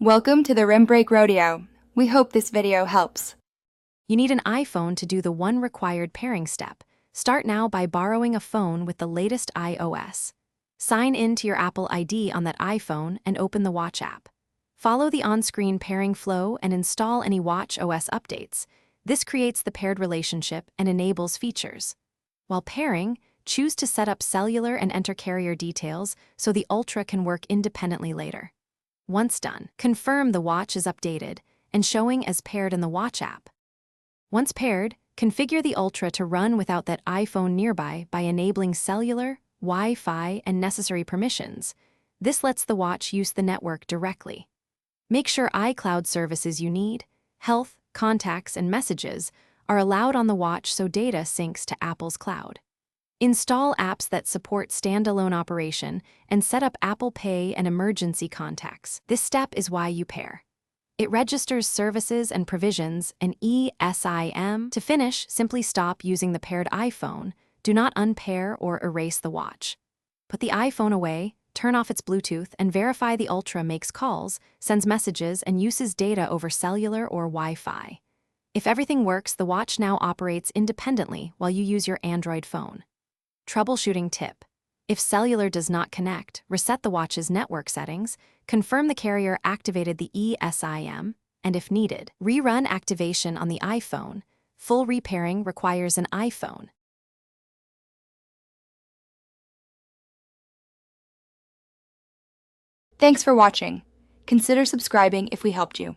Welcome to the Rim Break Rodeo. We hope this video helps. You need an iPhone to do the one required pairing step. Start now by borrowing a phone with the latest iOS. Sign in to your Apple ID on that iPhone and open the Watch app. Follow the on-screen pairing flow and install any Watch OS updates. This creates the paired relationship and enables features. While pairing, choose to set up cellular and enter carrier details so the Ultra can work independently later. Once done, confirm the watch is updated and showing as paired in the Watch app. Once paired, configure the Ultra to run without that iPhone nearby by enabling cellular, Wi-Fi, and necessary permissions. This lets the watch use the network directly. Make sure iCloud services you need, health, contacts, and messages are allowed on the watch so data syncs to Apple's cloud. Install apps that support standalone operation and set up Apple Pay and emergency contacts. This step is why you pair. It registers services and provisions an eSIM. To finish, simply stop using the paired iPhone. Do not unpair or erase the watch. Put the iPhone away, turn off its Bluetooth, and verify the Ultra makes calls, sends messages, and uses data over cellular or Wi-Fi. If everything works, the watch now operates independently while you use your Android phone. Troubleshooting tip. If cellular does not connect, reset the watch's network settings, confirm the carrier activated the eSIM, and if needed, rerun activation on the iPhone. Full repairing requires an iPhone. Thanks for watching. Consider subscribing if we helped you.